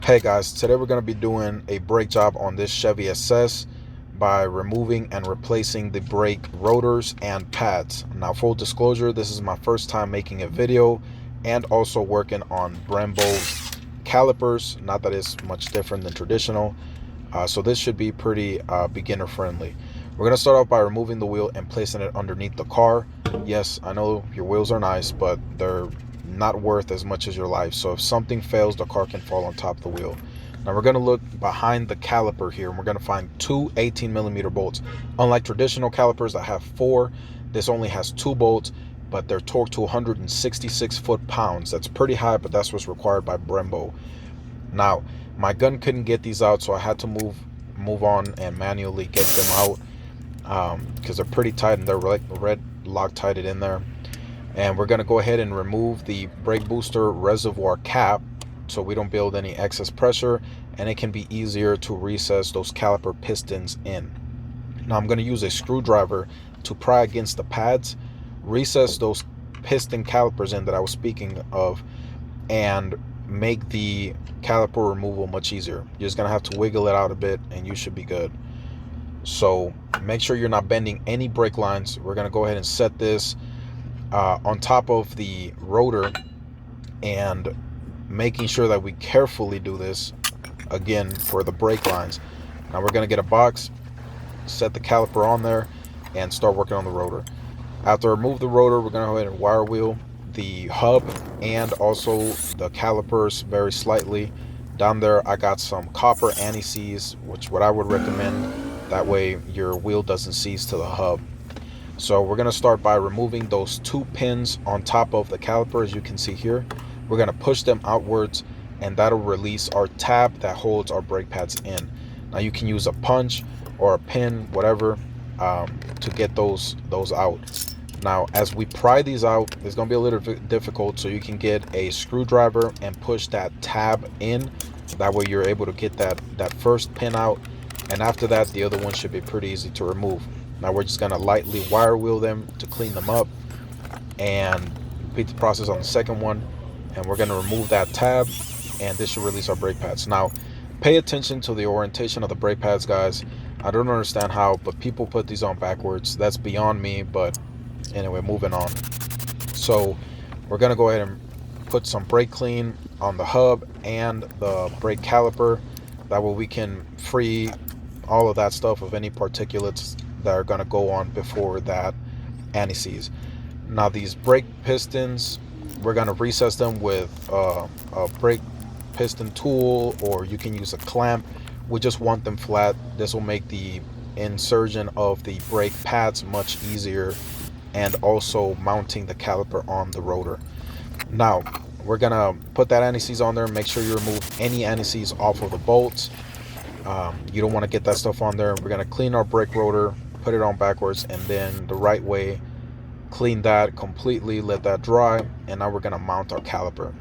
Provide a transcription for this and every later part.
Hey guys, today we're going to be doing a brake job on this Chevy SS by removing and replacing the brake rotors and pads. Now, full disclosure, this is my first time making a video and also working on Brembo calipers. Not that it's much different than traditional, so this should be pretty beginner friendly. We're going to start off by removing the wheel and placing it underneath the car. Yes, I know your wheels are nice, but they're not worth as much as your life. So if something fails, the car can fall on top of the wheel. Now we're going to look behind the caliper here, and we're going to find two 18mm bolts. Unlike traditional calipers that have 4, this only has 2 bolts, but they're torqued to 166 foot-pounds. That's pretty high, but that's what's required by Brembo. Now my gun couldn't get these out, so I had to move on and manually get them out because they're pretty tight and they're like red Loctited in there. And we're going to go ahead and remove the brake booster reservoir cap so we don't build any excess pressure, and it can be easier to recess those caliper pistons in. Now I'm going to use a screwdriver to pry against the pads, recess those piston calipers in that I was speaking of, and make the caliper removal much easier. You're just going to have to wiggle it out a bit and you should be good. So make sure you're not bending any brake lines. We're going to go ahead and set this on top of the rotor, and making sure that we carefully do this again for the brake lines. Now we're going to get a box, set the caliper on there, and start working on the rotor. After I remove the rotor, we're going to go ahead and wire wheel the hub and also the calipers very slightly. Down there I got some copper anti-seize, which what I would recommend. That way your wheel doesn't seize to the hub. So we're going to start by removing those 2 pins on top of the caliper. As you can see here, we're going to push them outwards, and that'll release our tab that holds our brake pads in. Now you can use a punch or a pin, whatever, to get those out. Now as we pry these out, it's going to be a little bit difficult, so you can get a screwdriver and push that tab in. That way you're able to get that first pin out, and after that the other one should be pretty easy to remove. Now we're just going to lightly wire wheel them to clean them up and repeat the process on the second one. And we're going to remove that tab, and this should release our brake pads. Now pay attention to the orientation of the brake pads, guys. I don't understand how, but people put these on backwards. That's beyond me, but anyway, moving on. So we're going to go ahead and put some brake clean on the hub and the brake caliper. That way we can free all of that stuff of any particulates that are going to go on before that anti-seize. Now these brake pistons, we're going to recess them with a brake piston tool, or you can use a clamp. We just want them flat. This will make the insertion of the brake pads much easier, and also mounting the caliper on the rotor. Now we're going to put that anti-seize on there. Make sure you remove any anti-seize off of the bolts. You don't want to get that stuff on there. We're going to clean our brake rotor, put it on backwards, and then the right way, clean that completely, let that dry, and now we're going to mount our caliper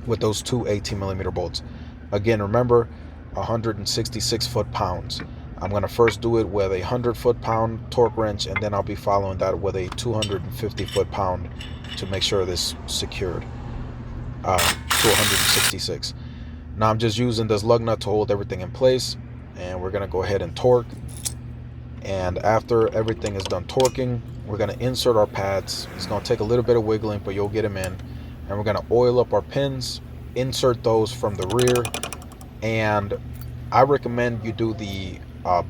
with those two 18mm bolts. Again, remember, 166 foot-pounds. I'm going to first do it with a 100 foot-pound torque wrench, and then I'll be following that with a 250 foot-pound to make sure this secured to 166. Now I'm just using this lug nut to hold everything in place, and we're going to go ahead and torque. And after everything is done torquing, we're going to insert our pads. It's going to take a little bit of wiggling, but you'll get them in. And we're going to oil up our pins, insert those from the rear. And I recommend you do the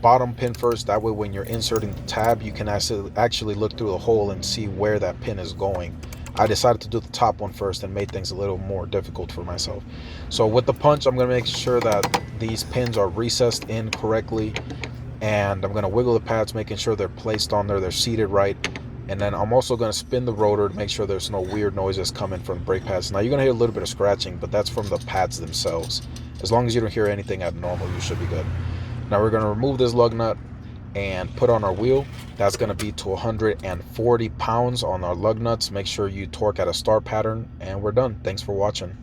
bottom pin first. That way when you're inserting the tab, you can actually look through the hole and see where that pin is going. I decided to do the top one first and made things a little more difficult for myself. So with the punch, I'm going to make sure that these pins are recessed in correctly. And I'm going to wiggle the pads, making sure they're placed on there, they're seated right. And then I'm also going to spin the rotor to make sure there's no weird noises coming from the brake pads. Now you're going to hear a little bit of scratching, but that's from the pads themselves. As long as you don't hear anything abnormal, you should be good. Now we're going to remove this lug nut and put on our wheel. That's going to be to 140 pounds on our lug nuts. Make sure you torque at a star pattern, and we're done. Thanks for watching.